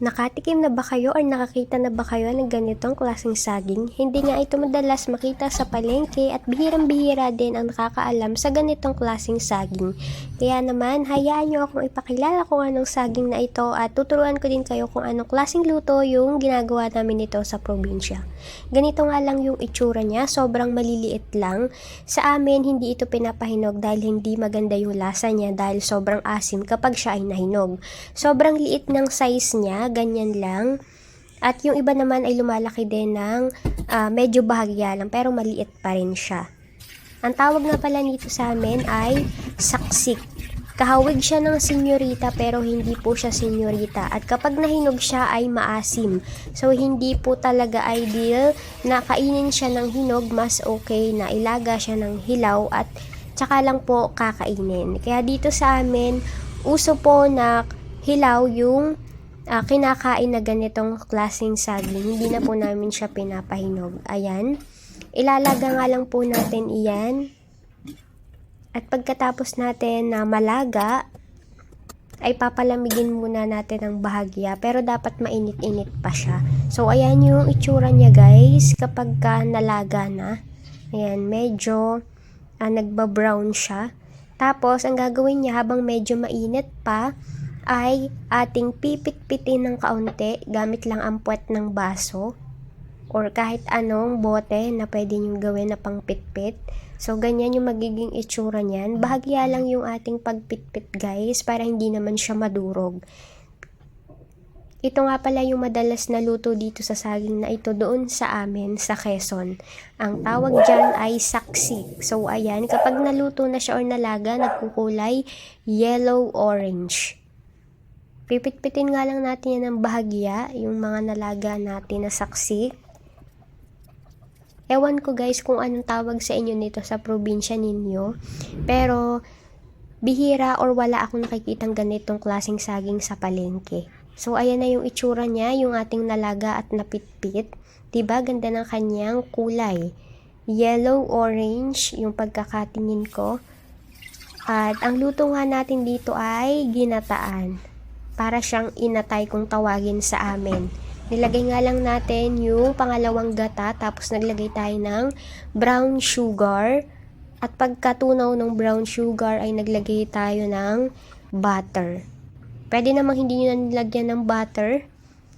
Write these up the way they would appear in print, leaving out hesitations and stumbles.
Nakatikim na ba kayo or nakakita na ba kayo ng ganitong klaseng saging? Hindi nga ito madalas makita sa palengke at bihirang-bihira din ang nakakaalam sa ganitong klaseng saging. Kaya naman, hayaan nyo akong ipakilala kung anong saging na ito at tuturuan ko din kayo kung anong klaseng luto yung ginagawa namin ito sa probinsya. Ganito nga lang yung itsura niya, sobrang maliliit lang. Sa amin, hindi ito pinapahinog dahil hindi maganda yung lasa niya dahil sobrang asim kapag siya ay nahinog. Sobrang liit ng size niya, ganyan lang. At yung iba naman ay lumalaki din ng medyo bahagya lang pero maliit pa rin siya. Ang tawag nga pala nito sa amin ay saksik. Kahawig siya ng senyorita pero hindi po siya senyorita. At kapag nahinog siya ay maasim. So hindi po talaga ideal na kainin siya ng hinog. Mas okay na ilaga siya ng hilaw at tsaka lang po kakainin. Kaya dito sa amin, uso po na hilaw yung kinakain na ganitong klaseng saging. Hindi na po namin siya pinapahinog. Ayan. Ilalaga nga lang po natin iyan. At pagkatapos natin na malaga, ay papalamigin muna natin ang bahagya. Pero dapat mainit-init pa siya. So, ayan yung itsura niya guys. Kapag nalaga na. Ayan, medyo nagba-brown siya. Tapos, ang gagawin niya habang medyo mainit pa, ay ating pipit-pitin ng kaunti gamit lang ang puwet ng baso or kahit anong bote na pwede nyo gawin na pang pitpit. So ganyan yung magiging itsura niyan. Bahagya lang yung ating pagpitpit guys para hindi naman siya madurog. Ito nga pala yung madalas na luto dito sa saging na ito doon sa amin sa Quezon. Ang tawag dyan ay saksik. So ayan, kapag naluto na siya or nalaga, nagkukulay yellow-orange. Pipit-pitin nga lang natin yan ng bahagya, yung mga nalaga natin na saksik. Ewan ko guys kung anong tawag sa inyo nito sa probinsya ninyo. Pero, bihira or wala akong nakikitang ganitong klaseng saging sa palengke. So, ayan na yung itsura niya, yung ating nalaga at napitpit. Diba? Ganda ng kanyang kulay. Yellow-orange yung pagkakatingin ko. At ang luto nga natin dito ay ginataan. Para siyang inatay kung tawagin sa amin. Nilagay nga lang natin yung pangalawang gata, tapos naglagay tayo ng brown sugar. At pagkatunaw ng brown sugar ay naglagay tayo ng butter. Pwede namang hindi nyo nilagyan ng butter,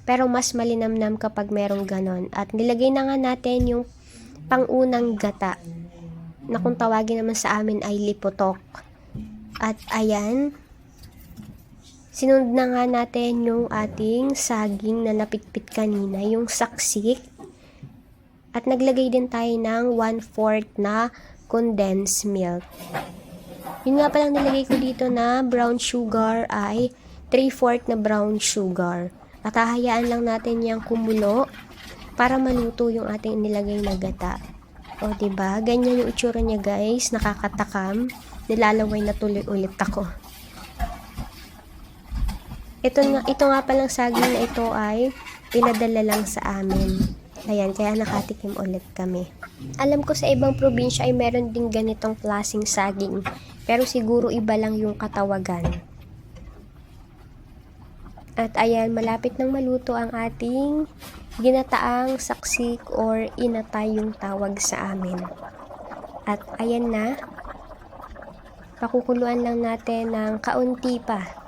pero mas malinamnam kapag merong ganon. At nilagay na nga natin yung pangunang gata, na kung tawagin naman sa amin ay lipotok. At ayan, sinunod na nga natin yung ating saging na napitpit kanina, yung saksik. At naglagay din tayo ng 1/4 na condensed milk. Yun nga palang nilagay ko dito na brown sugar ay 3/4 na brown sugar. At hahayaan lang natin yung kumulo para maluto yung ating nilagay na gata. O diba? Ganyan yung itsura niya guys. Nakakatakam. Nilalaway na tuloy ulit ako. Ito nga palang saging na ito ay pinadala lang sa amin. Ayan, kaya nakatikim ulit kami. Alam ko sa ibang probinsya ay meron din ganitong klaseng saging. Pero siguro iba lang yung katawagan. At ayan, malapit nang maluto ang ating ginataang saksik or inatay yung tawag sa amin. At ayan na. Pakukuluan lang natin ng kaunti pa.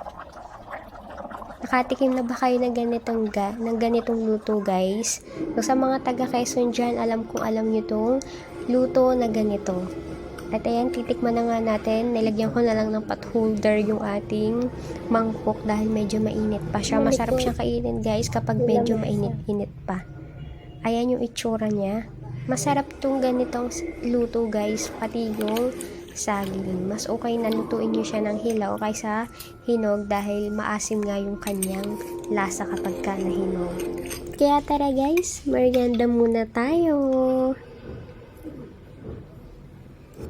Nakatikim na ba kayo ng ganitong luto guys? So, sa mga taga Quezon dyan, alam nyo itong luto na ganito. At ayan, titikman na nga natin. Nilagyan ko na lang ng pot holder yung ating mangkok dahil medyo mainit pa siya. Masarap siyang kainin guys kapag medyo mainit-init pa. Ayan yung itsura niya. Masarap itong ganitong luto guys, pati yung saging. Mas okay na lutuin nyo siya ng hilaw kaysa hinog dahil maasim nga yung kanyang lasa kapag nahinog. Kaya tara guys, merienda muna tayo!